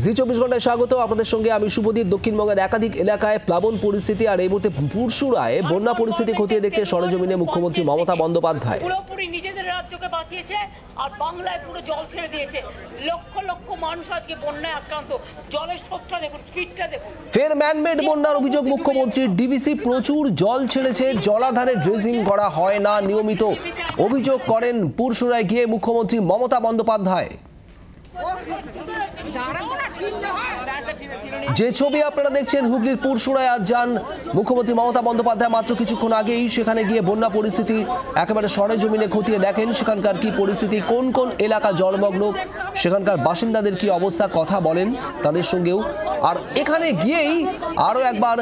জি24 ঘন্টায় স্বাগত আপনাদের সঙ্গে আমি শুভদীপ। দক্ষিণবঙ্গের একাধিক এলাকায় প্লাবন পরিস্থিতি আর এই মুহূর্তে পুরসুরায় বন্যা পরিস্থিতি খতিয়ে দেখতে সরেজমিনে মুখ্যমন্ত্রী মমতা বন্দ্যোপাধ্যায়। পুরোপুরি নিজেদের রাজ্যকে বাঁচিয়েছে আর বাংলায় পুরো জল ছেড়ে দিয়েছে। লক্ষ লক্ষ মানুষ আজকে বন্যায় আক্রান্ত। জলের স্রোতটা দেখুন, স্পিডটা দেখুন। ফের ম্যানমেড বন্যার অভিযোগ মুখ্যমন্ত্রীর। ডিভিসি প্রচুর জল ছেড়েছে, জলাধারে ড্রেজিং করা হয় না নিয়মিত, অভিযোগ করেন পুরসুরায় গিয়ে মুখ্যমন্ত্রী মমতা বন্দ্যোপাধ্যায়। যে ছবি আপনারা দেখছেন হুগলির পুরসুরায় আজ যান মুখ্যমন্ত্রী মমতা বন্দ্যোপাধ্যায়। মাত্র কিছুক্ষণ আগেই সেখানে গিয়ে বন্যা পরিস্থিতি একেবারে সরেজমিনে খতিয়ে দেখেন সেখানকার কি পরিস্থিতি, কোন কোন এলাকা জলমগ্ন, সেখানকার বাসিন্দাদের কি অবস্থা, কথা বলেন তাদের সঙ্গেও। আর এখানে গিয়েই আরও একবার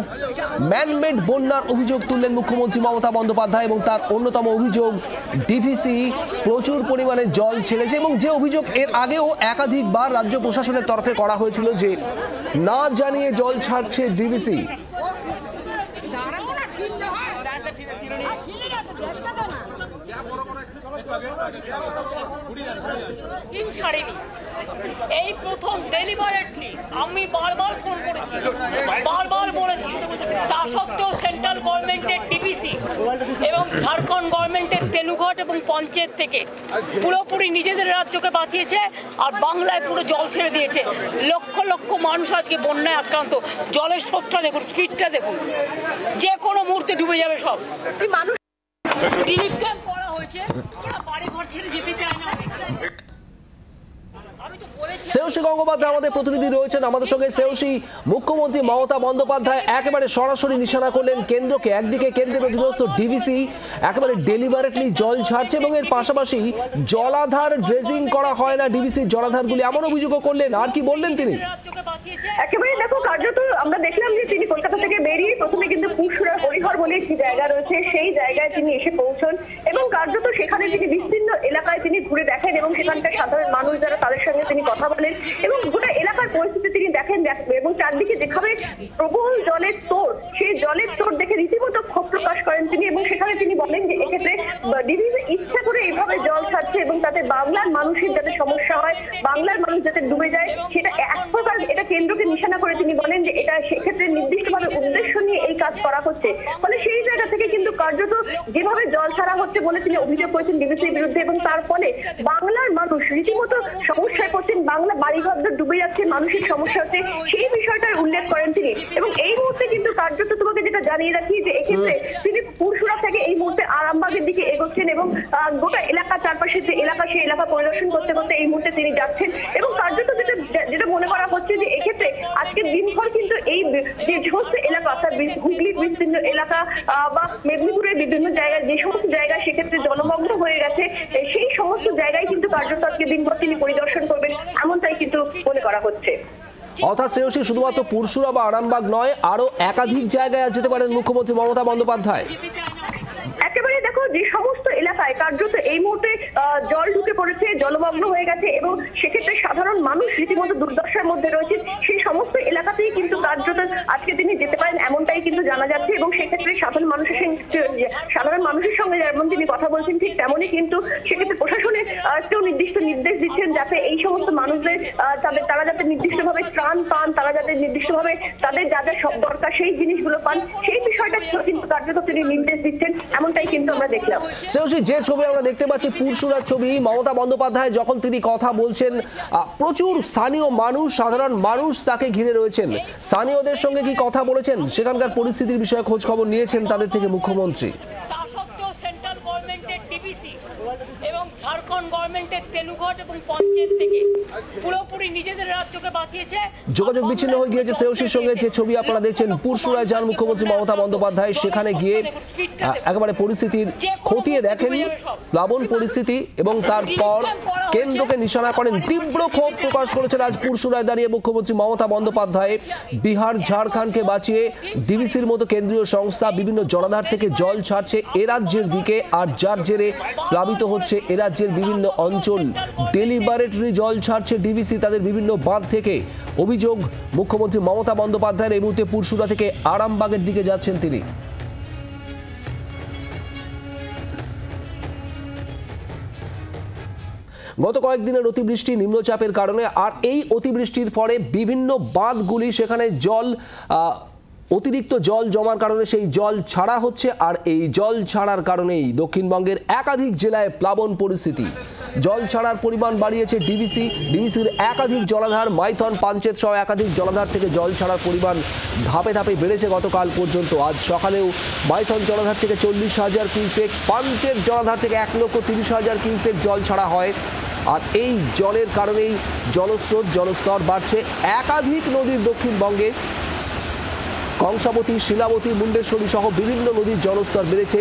ম্যানমেড বন্যার অভিযোগ তুললেন মুখ্যমন্ত্রী মমতা বন্দ্যোপাধ্যায় এবং তার অন্যতম অভিযোগ ডিভিসি প্রচুর পরিমাণে জল ছেড়েছে এবং যে অভিযোগ এর আগেও একাধিকবার রাজ্য প্রশাসনের তরফে করা হয়েছিল যে না জানিয়ে জল ছাড়ছে ডিভিসি। এই প্রথম ডেলিভারেটলি আমি বারবার ফোন করেছি, বারবার বলেছি, তা সত্ত্বেও সেন্ট্রাল গভর্নমেন্টের ডিভিসি এবং ঝাড়খণ্ড গভর্নমেন্টের তেলুঘাট এবং পঞ্চায়েত থেকে পুরোপুরি নিজেদের রাজ্যকে বাঁচিয়েছে আর বাংলায় পুরো জল ছেড়ে দিয়েছে। লক্ষ লক্ষ মানুষ আজকে বন্যায় আক্রান্ত। জলের স্রোতটা দেখুন, স্পিডটা দেখুন, যে কোনো মুহূর্তে ডুবে যাবে সব মানুষ। রিলিফ ক্যাম্প করা হয়েছে, ওরা বাড়ি ঘর ছেড়ে যেতে চায় না। শ্রেয়সী গঙ্গোপাধ্যায় আমাদের প্রতিনিধি রয়েছেন আমাদের সঙ্গে। শ্রেয়সী, মুখ্যমন্ত্রী মমতা বন্দ্যোপাধ্যায় একেবারে সরাসরি নিশানা করলেন কেন্দ্রকে। একদিকে কেন্দ্রের অধীনস্থ ডিভিসি একেবারে ডেলিভারেটলি জল ছাড়ছে এবং এর পাশাপাশি জলাধার ড্রেজিং করা হয় না ডিভিসির জলাধারগুলি, এমন অভিযোগও করলেন। আর কি বললেন তিনি? একেবারে দেখো, কার্যত আমরা দেখলাম যে তিনি কলকাতা থেকে বেরিয়ে প্রথমে কিন্তু পুরসুরা হরিহর বলে একটি জায়গা রয়েছে, সেই জায়গায় তিনি এসে পৌঁছন এবং কার্যত সেখানে তিনি বিস্তীর্ণ এলাকায় তিনি ঘুরে দেখেন এবং সেখানকার সাধারণ মানুষ যারা তাদের সঙ্গে তিনি কথা বলেন এবং গোটা এলাকার পরিস্থিতি তিনি দেখেন এবং চারদিকে যেভাবে প্রবল জলের স্রোত, সেই জলের স্রোত দেখে রীতিমতো ক্ষোভ প্রকাশ করেন তিনি এবং সেখানে তিনি বলেন যে এক্ষেত্রে ডিভিসি ইচ্ছা করে এইভাবে জল ছাড়ছে এবং তাতে বাংলার মানুষের যাতে সমস্যা হয়, বাংলার মানুষ যাতে ডুবে যায়, সেটা এক প্রকার এটা কেন্দ্রকে নিশানা করে তিনি বলেন যে এটা সেক্ষেত্রে নির্দিষ্টভাবে উদ্দেশ্য নিয়ে এই কাজ করা হচ্ছে। ফলে সেই জায়গা থেকে কিন্তু কার্যত যেভাবে জল ছাড়া হচ্ছে বলে তিনি অভিযোগ করেছেন ডিভিসির বিরুদ্ধে এবং তার ফলে বাংলার মানুষ রীতিমতো সমস্যায় পড়ছেন, বাংলা বাড়িঘর ডুবে যাচ্ছে, মানুষের সমস্যা হচ্ছে, সেই বিষয়টার উল্লেখ করেন তিনি। এবং এই মুহূর্তে কিন্তু কার্যত তোমাকে যেটা জানিয়ে রাখি যে এক্ষেত্রে তিনি পুরসুরা থেকে এই মুহূর্তে আরামবাগের দিকে এগোচ্ছেন এবং গোটা এলাকা চারপাশে যে এলাকা সেই এলাকা পরিদর্শন করতে করতে এই মুহূর্তে তিনি যাচ্ছেন এবং কার্যত যেটা মনে করা হচ্ছে যে এক্ষেত্রে আজকে দিনভর কিন্তু এই যে সমস্ত এলাকা অর্থাৎ হুগলির বিস্তীর্ণ এলাকা বা মেদিনীপুরের বিভিন্ন জায়গায় যে সমস্ত জায়গায় সেক্ষেত্রে জলমগ্ন হয়ে গেছে, সেই সমস্ত জায়গায় কিন্তু কার্যত আজকে দিনভর তিনি পরিদর্শন করবেন, এমনটাই কিন্তু মনে করা হচ্ছে। অর্থাৎ শ্রেয়সী শুধুমাত্র পুরসুরা বা আরামবাগ নয়, আরো একাধিক জায়গায় যেতে পারেন মুখ্যমন্ত্রী মমতা বন্দ্যোপাধ্যায়। একেবারে দেখো, যে সমস্ত এলাকায় কার্যত এই মুহূর্তে জল ঢুকে পড়েছে, জলমগ্ন হয়ে গেছে এবং সেক্ষেত্রে সাধারণ মানুষ রীতিমতো দুর্দশার মধ্যে রয়েছে, সেই সমস্ত এলাকাতেই কিন্তু কার্যত আজকে তিনি যেতে পারেন এমনটাই কিন্তু জানা যাচ্ছে এবং সেক্ষেত্রে সাধারণ মানুষের সঙ্গে যেমন তিনি কথা বলছেন ঠিক তেমনই কিন্তু সেক্ষেত্রে প্রশাসনের কেউ নির্দিষ্ট নির্দেশ দিচ্ছেন যাতে এই সমস্ত মানুষদের তারা যাতে নির্দিষ্টভাবে ত্রাণ পান, তারা যাতে নির্দিষ্টভাবে তাদের যা যা সব দরকার সেই জিনিসগুলো পান, সেই বিষয়টা কিন্তু কার্যত তিনি নির্দেশ দিচ্ছেন, এমনটাই কিন্তু আমরা দেখলাম। শ্রেয়সী, যে ছবি আমরা দেখতে পাচ্ছি পুরসুরার ছবি, মমতা বন্দ্যোপাধ্যায় যখন তিনি কথা বলছেন প্রচুর স্থানীয় মানুষ, সাধারণ মানুষ তাকে ঘিরে রয়েছেন। স্থানীয়দের সঙ্গে কি কথা বলেছেন, সেখানকার পরিস্থিতির বিষয়ে খোঁজ খবর নিয়েছেন তাদের থেকে মুখ্যমন্ত্রী? তা সত্ত্বেও সেন্ট্রাল গভর্নমেন্টের ডিভিসি এবং ঝাড়খণ্ড গভর্নমেন্টের তেলুঘাট এবং পঞ্চায়েত থেকে পুরোপুরি নিজেদের রাজ্যকে বাঁচিয়েছে। যোগাযোগ বিচ্ছিন্ন হয়ে গিয়েছে শ্রেয়সীর সঙ্গে। যে ছবি আপনারা দেখছেন, পুরসুরায় যান মুখ্যমন্ত্রী মমতা বন্দ্যোপাধ্যায়, সেখানে গিয়ে একেবারে পরিস্থিতির খতিয়ে দেখেন প্লাবন পরিস্থিতি এবং তারপর কেন্দ্রকে নিশানা করেন। তীব্র ক্ষোভ প্রকাশ করেছেন আজ পুরসুরায় দাঁড়িয়ে মুখ্যমন্ত্রী মমতা বন্দ্যোপাধ্যায়। বিহার ঝাড়খণ্ডকে বাঁচিয়ে ডিভিসির মতো কেন্দ্রীয় সংস্থা বিভিন্ন জলাধার থেকে জল ছাড়ছে এ রাজ্যের দিকে, আর যার জেরে প্লাবিত হচ্ছে এ রাজ্যের বিভিন্ন অঞ্চল। ডেলিভারেটরি জল ছাড়ছে ডিভিসি তাদের বিভিন্ন বাঁধ থেকে। অভিযোগ মুখ্যমন্ত্রী মমতা বন্দ্যোপাধ্যায়ের। এই মুহূর্তে পুরসুরা থেকে আরামবাগের দিকে যাচ্ছেন তিনি। গত কয়েকদিনের অতিবৃষ্টি নিম্নচাপের কারণে আর এই অতিবৃষ্টির পরে বিভিন্ন বাঁধগুলি সেখানে অতিরিক্ত জল জমার কারণে সেই জল ছাড়া হচ্ছে, আর এই জল ছাড়ার কারণেই দক্ষিণবঙ্গের একাধিক জেলায় প্লাবন পরিস্থিতি। জল ছাড়ার পরিমাণ বাড়িয়েছে ডিভিসির একাধিক জলাধার, মাইথন, পাঞ্চেত সহ একাধিক জলাধার থেকে জল ছাড়ার পরিমাণ ধাপে ধাপে বেড়েছে গতকাল পর্যন্ত। আজ সকালেও মাইথন জলাধার থেকে 40,000 কিউসেক, পাঞ্চেত জলাধার থেকে 1,30,000 কিউসেক জল ছাড়া হয়। আর এই জলের কারণেই জলস্তর বাড়ছে একাধিক নদীর দক্ষিণবঙ্গে। কংসাবতী, শিলাবতী, মুন্ডেশ্বরী সহ বিভিন্ন নদীর জলস্তর বেড়েছে।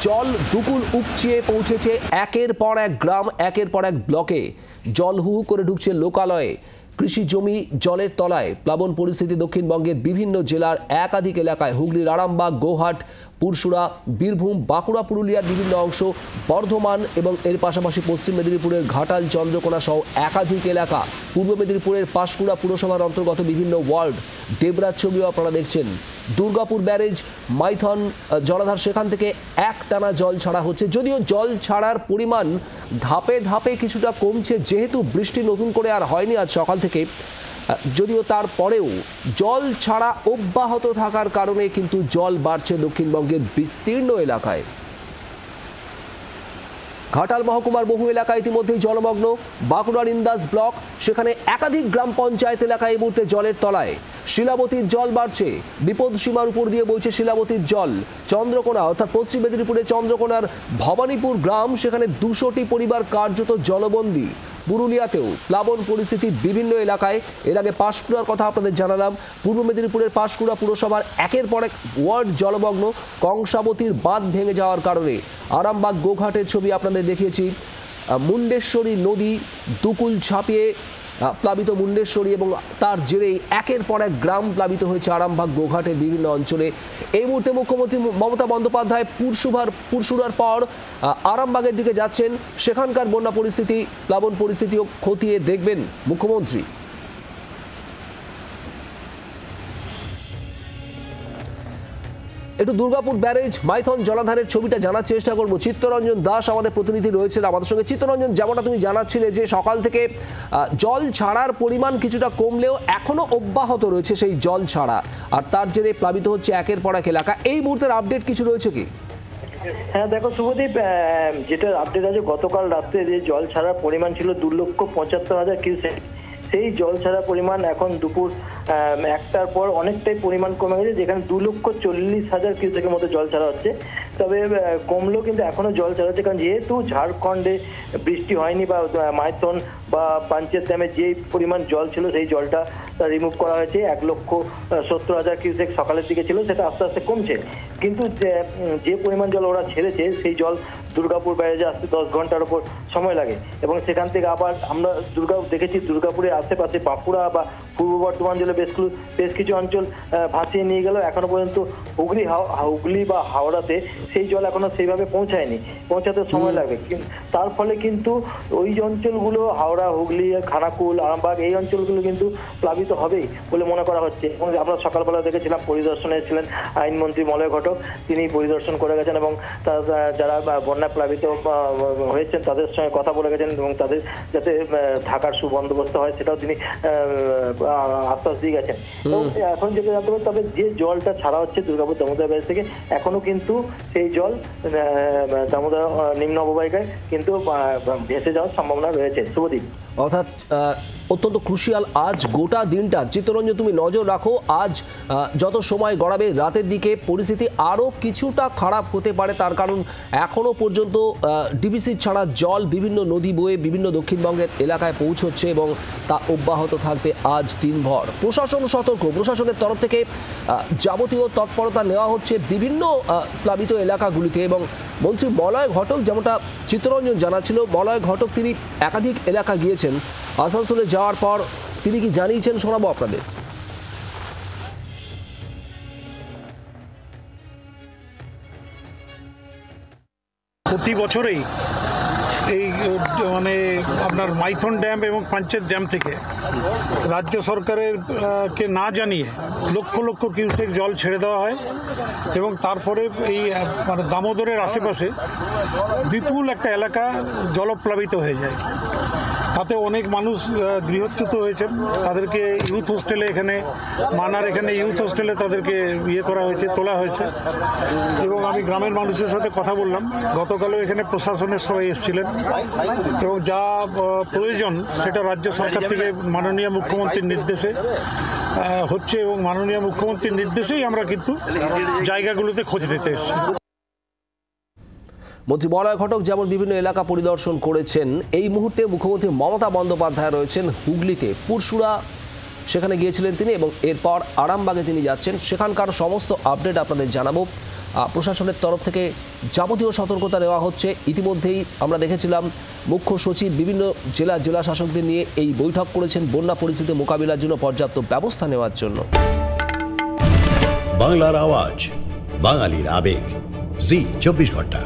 জল দুকুল উপচিয়ে পৌঁছেছে একের পর এক গ্রাম, একের পর এক ব্লকে। জল হু হু করে ঢুকছে লোকালয়ে, কৃষি জমি জলের তলায়। প্লাবন পরিস্থিতি দক্ষিণবঙ্গের বিভিন্ন জেলার একাধিক এলাকায়, হুগলির আরামবাগ, গোহাট, পুরসুরা, বীরভূম, বাঁকুড়া, পুরুলিয়ার বিভিন্ন অংশ, বর্ধমান এবং এর পাশাপাশি পশ্চিম মেদিনীপুরের ঘাটাল, চন্দ্রকোনা সহ একাধিক এলাকা, পূর্ব মেদিনীপুরের পাঁশকুড়া পুরসভার অন্তর্গত বিভিন্ন ওয়ার্ড। দেবরাজ ছবিও আপনারা দেখছেন। দুর্গাপুর ব্যারেজ, মাইথন জলাধার, সেখান থেকে একটানা জল ছাড়া হচ্ছে। যদিও জল ছাড়ার পরিমাণ ধাপে ধাপে কিছুটা কমছে, যেহেতু বৃষ্টি নতুন করে আর হয়নি আজ সকাল থেকে, যদিও তারপরেও জল ছাড়া অব্যাহত থাকার কারণে কিন্তু জল বাড়ছে দক্ষিণবঙ্গের বিস্তীর্ণ এলাকায়। ঘাটাল মহকুমার বহু এলাকা ইতিমধ্যেই জলমগ্ন। বাঁকুড়ার ইন্দাস ব্লক, সেখানে একাধিক গ্রাম পঞ্চায়েত এলাকায় এই মুহূর্তে জলের তলায়। শিলাবতীর জল বাড়ছে, বিপদ সীমার উপর দিয়ে বইছে শিলাবতীর জল। চন্দ্রকোনা অর্থাৎ পশ্চিম মেদিনীপুরের চন্দ্রকোনার ভবানীপুর গ্রাম, সেখানে 200টি পরিবার কার্যত জলবন্দী। পুরুলিয়াতেও প্লাবন পরিস্থিতি বিভিন্ন এলাকায়। এর আগে পাঁশকুড়ার কথা আপনাদের জানালাম। পূর্ব মেদিনীপুরের পাঁশকুড়া পুরসভার একের পর এক ওয়ার্ড জলমগ্ন কংসাবতীর বাঁধ ভেঙে যাওয়ার কারণে। আরামবাগ, গোঘাটের ছবি আপনাদের দেখিয়েছি। মুন্ডেশ্বরী নদী দুকুল ছাপিয়ে প্লাবিত মুন্ডেশ্বরী, এবং তার জেরেই একের পর এক গ্রাম প্লাবিত হয়েছে আরামবাগ, গোঘাটের বিভিন্ন অঞ্চলে। এই মুহূর্তে মুখ্যমন্ত্রী মমতা বন্দ্যোপাধ্যায় পুরসুরার পর আরামবাগের দিকে যাচ্ছেন। সেখানকার বন্যা পরিস্থিতি, প্লাবন পরিস্থিতিও খতিয়ে দেখবেন মুখ্যমন্ত্রী। একটু দুর্গাপুর ব্যারেজ, মাইথন জলাধারের ছবিটা জানার চেষ্টা করব। চিত্তরঞ্জন দাস আমাদের প্রতিনিধি রয়েছেন আমাদের সঙ্গে। চিত্তরঞ্জন, যেমনটা তুমি জানাচ্ছিলে যে সকাল থেকে জল ছাড়ার পরিমাণ কিছুটা কমলেও এখনো অব্যাহত রয়েছে সেই জল ছাড়া, আর তার জেরে প্লাবিত হচ্ছে একের পর এক এলাকা। এই মুহূর্তের আপডেট কিছু রয়েছে কি? হ্যাঁ দেখো শুভদীপ, যেটা আপডেট আছে, গতকাল রাত্রে যে জল ছাড়ার পরিমাণ ছিল 2,75,000 কিউসেক, সেই জল ছাড়া পরিমাণ এখন দুপুর 1টার পর অনেকটাই পরিমাণ কমে গেছে, যেখানে 2,40,000 কিউসেকের মতো জল ছাড়া হচ্ছে। তবে কমলেও কিন্তু এখনো জল ছাড়া হচ্ছে, কারণ যেহেতু ঝাড়খণ্ডে বৃষ্টি হয়নি বা মাইথন বা পাঞ্চেত ড্যামে যে পরিমাণ জল ছিল সেই জলটা রিমুভ করা হয়েছে। 1,70,000 কিউসেক সকালের দিকে ছিল, সেটা আস্তে আস্তে কমছে। কিন্তু যে পরিমাণ জল ওরা ছেড়েছে সেই জল দুর্গাপুর ব্যারেজে আসতে 10 ঘন্টার উপর সময় লাগে, এবং সেখান থেকে আবার আমরা দেখেছি দুর্গাপুরের আশেপাশে বাঁকুড়া বা পূর্ব বর্ধমান জেলে বেশ কিছু অঞ্চল ভাসিয়ে নিয়ে গেল। এখনো পর্যন্ত হুগলি বা হাওড়াতে সেই জল এখনো সেইভাবে পৌঁছাতে সময় লাগবে। তার ফলে কিন্তু ওই অঞ্চলগুলো, হাওড়া, হুগলি, খানাকুল, আরামবাগ, এই অঞ্চলগুলো কিন্তু প্লাবিত হবেই বলে মনে করা হচ্ছে। এবং আমরা সকালবেলা দেখেছিলাম পরিদর্শনে এসেছিলেন আইনমন্ত্রী মলয় ঘটক, তিনি পরিদর্শন করে গেছেন এবং যারা বন্যা প্লাবিত হয়েছেন তাদের সঙ্গে কথা বলে গেছেন, এবং তাদের যাতে থাকার সুবন্দোবস্ত হয় সেটাও তিনি আশ্বাস দিয়ে গেছেন। তো এখন যেটা জানতে পারি, তবে যে জলটা ছাড়া হচ্ছে দুর্গাপুর দামোদর ব্যারেজ থেকে, এখনো কিন্তু সেই জল দামোদর নিম্ন অববাহিকায় কিন্তু ভেসে যাওয়ার সম্ভাবনা রয়েছে। শুভদীপ, অর্থাৎ অত্যন্ত ক্রুশিয়াল আজ গোটা দিনটা। চিত্তরঞ্জন, তুমি নজর রাখো, আজ যত সময় গড়াবে রাতের দিকে পরিস্থিতি আরও কিছুটা খারাপ হতে পারে, তার কারণ এখনও পর্যন্ত ডিভিসি ছাড়া জল বিভিন্ন নদী বয়ে বিভিন্ন দক্ষিণবঙ্গের এলাকায় পৌঁছচ্ছে এবং তা অব্যাহত থাকবে আজ দিনভর। প্রশাসন সতর্ক, প্রশাসনের তরফ থেকে যাবতীয় তৎপরতা নেওয়া হচ্ছে বিভিন্ন প্লাবিত এলাকাগুলিতে। এবং মন্ত্রী মলয় ঘটক, যেমনটা চিত্তরঞ্জন জানাচ্ছিল, মলয় ঘটক তিনি একাধিক এলাকা গিয়েছেন। আসানসোলে যাওয়ার পর তিনি কি জানিয়েছেন শোনাবো আপনাদের। প্রতি বছরেই এই মানে আপনার মাইথন ড্যাম এবং পাঞ্চেত ড্যাম থেকে রাজ্য সরকারের কে না জানিয়ে লক্ষ লক্ষ কিউসেক জল ছেড়ে দেওয়া হয়, এবং তারপরে এই মানে দামোদরের আশেপাশে বিপুল একটা এলাকা জলপ্লাবিত হয়ে যায়। তাতে অনেক মানুষ গৃহচ্যুত হয়েছেন, তাদেরকে ইউথ হোস্টেলে এখানে মানার এখানে ইউথ হোস্টেলে তাদেরকে করা হয়েছে, তোলা হয়েছে। এবং আমি গ্রামের মানুষের সাথে কথা বললাম, গতকালও এখানে প্রশাসনের সবাই এসেছিলেন এবং যা প্রয়োজন সেটা রাজ্য সরকার থেকে মাননীয় মুখ্যমন্ত্রীর নির্দেশে হচ্ছে এবং মাননীয় মুখ্যমন্ত্রীর নির্দেশেই আমরা কিন্তু জায়গাগুলোতে খোঁজ নিতে এসেছি। মন্ত্রী মলয় ঘটক যেমন বিভিন্ন এলাকা পরিদর্শন করেছেন, এই মুহূর্তে মুখ্যমন্ত্রী মমতা বন্দ্যোপাধ্যায় রয়েছেন হুগলিতে। পুরসুরা সেখানে গিয়েছিলেন তিনি এবং এরপর আরামবাগে তিনি যাচ্ছেন। সেখানকার সমস্ত আপডেট আপনাদের জানাবো। প্রশাসনের তরফ থেকে যাবতীয় সতর্কতা নেওয়া হচ্ছে। ইতিমধ্যেই আমরা দেখেছিলাম মুখ্য সচিব বিভিন্ন জেলা শাসকদের নিয়ে এই বৈঠক করেছেন বন্যা পরিস্থিতি মোকাবিলার জন্য পর্যাপ্ত ব্যবস্থা নেওয়ার জন্য। বাংলার আওয়াজ, বাঙালির আবেগ, জি 24 ঘন্টা।